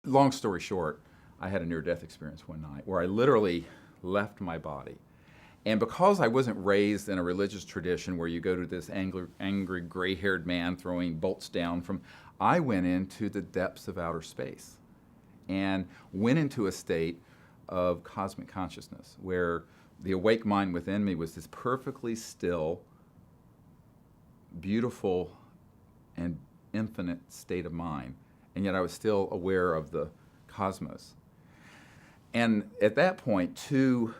long story short, I had a near-death experience one night where I literally left my body. And because I wasn't raised in a religious tradition where you go to this angry gray-haired man throwing bolts down from, I went into the depths of outer space and went into a state of cosmic consciousness where the awake mind within me was this perfectly still, beautiful, and infinite state of mind. And yet I was still aware of the cosmos. And at that point, two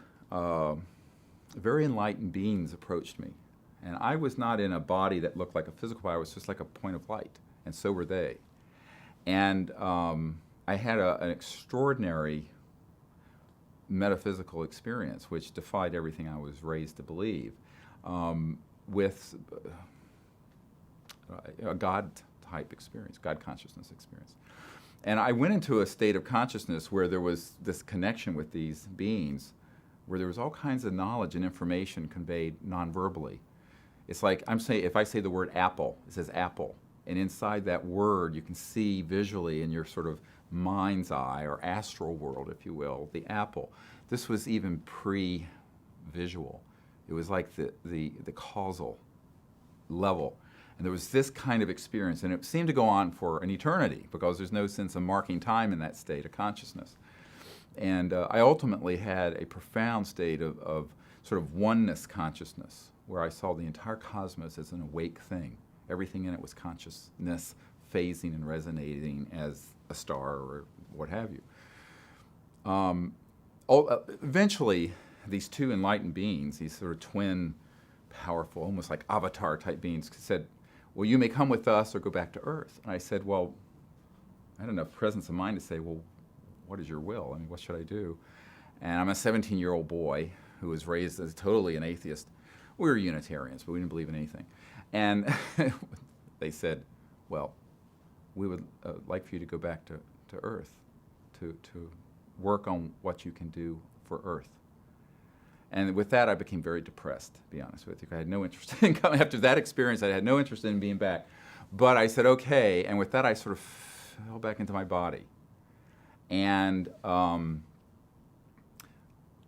very enlightened beings approached me. And I was not in a body that looked like a physical body, I was just like a point of light, and so were they. And I had an extraordinary metaphysical experience, which defied everything I was raised to believe, with a God-type experience, God consciousness experience. And I went into a state of consciousness where there was this connection with these beings, where there was all kinds of knowledge and information conveyed non-verbally. It's like if I say the word apple, it says apple. And inside that word, you can see visually in your sort of mind's eye or astral world, if you will, the apple. This was even pre-visual. It was like the causal level. And there was this kind of experience, and it seemed to go on for an eternity because there's no sense of marking time in that state of consciousness. And I ultimately had a profound state of sort of oneness consciousness, where I saw the entire cosmos as an awake thing. Everything in it was consciousness, phasing and resonating as a star or what have you. Eventually, these two enlightened beings, these sort of twin, powerful, almost like avatar-type beings, said, well, you may come with us or go back to Earth. And I said, well, I had enough presence of mind to say, well, what is your will? I mean, what should I do? And I'm a 17-year-old boy who was raised as totally an atheist. We were Unitarians, but we didn't believe in anything. And they said, well, we would like for you to go back to Earth to work on what you can do for Earth. And with that, I became very depressed, to be honest with you. I had no interest in coming. After that experience, I had no interest in being back. But I said, okay. And with that, I sort of fell back into my body. And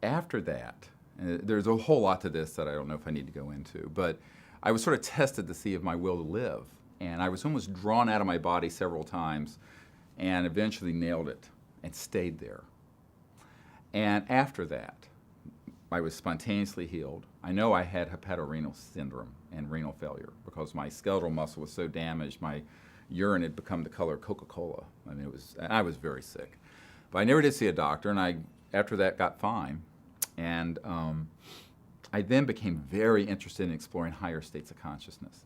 after that, there's a whole lot to this that I don't know if I need to go into, but I was sort of tested to see if my will to live. And I was almost drawn out of my body several times and eventually nailed it and stayed there. And after that, I was spontaneously healed. I know I had hepatorenal syndrome and renal failure because my skeletal muscle was so damaged, my urine had become the color of Coca-Cola. I mean, I was very sick. But I never did see a doctor, and I, after that, got fine. And I then became very interested in exploring higher states of consciousness.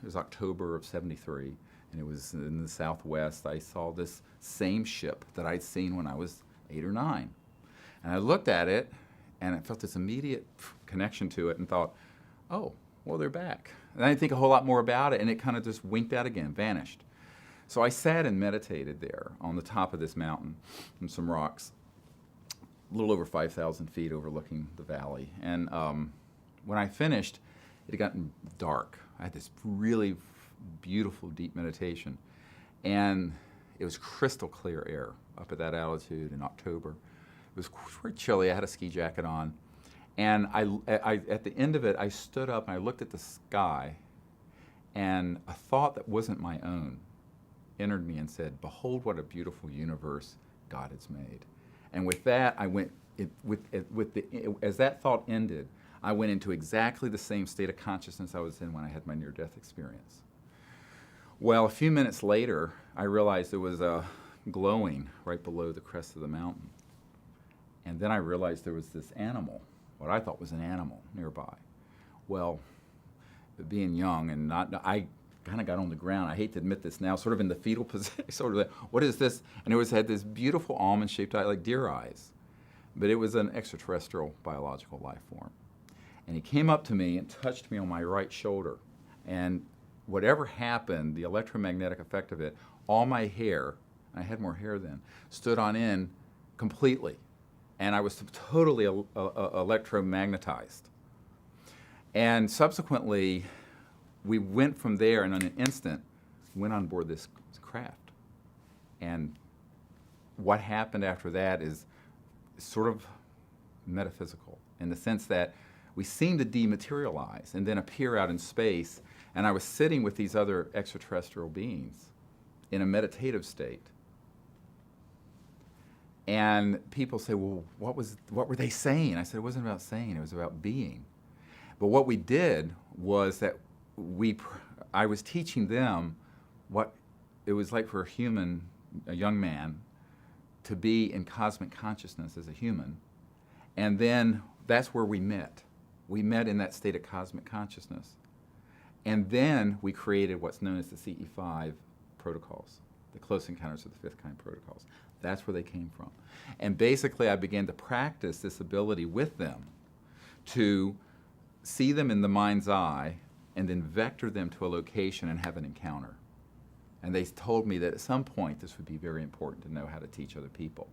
It was October of '73, and it was in the Southwest. I saw this same ship that I'd seen when I was 8 or 9. And I looked at it, and I felt this immediate connection to it and thought, oh, well, they're back. And I didn't think a whole lot more about it, and it kind of just winked out again, vanished. So I sat and meditated there on the top of this mountain and some rocks, a little over 5,000 feet overlooking the valley. And when I finished, it had gotten dark. I had this really beautiful, deep meditation. And it was crystal clear air up at that altitude in October. It was quite chilly. I had a ski jacket on. And at the end of it, I stood up and I looked at the sky, and a thought that wasn't my own entered me and said, behold what a beautiful universe God has made. And with that, I went, as that thought ended, I went into exactly the same state of consciousness I was in when I had my near-death experience. Well, a few minutes later, I realized there was a glowing right below the crest of the mountain. And then I realized there was this animal, what I thought was an animal, nearby. Well, being young and I kind of got on the ground. I hate to admit this now, sort of in the fetal position, sort of like, what is this? And it had this beautiful almond-shaped eye, like deer eyes. But it was an extraterrestrial biological life form. And he came up to me and touched me on my right shoulder. And whatever happened, the electromagnetic effect of it, all my hair, I had more hair then, stood on end completely. And I was totally electromagnetized. And subsequently, we went from there, and in an instant, went on board this craft. And what happened after that is sort of metaphysical in the sense that we seem to dematerialize and then appear out in space. And I was sitting with these other extraterrestrial beings in a meditative state. And people say, well, what were they saying? I said, it wasn't about saying, it was about being. But what we did was that I was teaching them what it was like for a young man, to be in cosmic consciousness as a human. And then that's where we met. We met in that state of cosmic consciousness. And then we created what's known as the CE5 protocols, the Close Encounters of the Fifth Kind protocols. That's where they came from. And basically I began to practice this ability with them to see them in the mind's eye and then vector them to a location and have an encounter. And they told me that at some point this would be very important to know how to teach other people.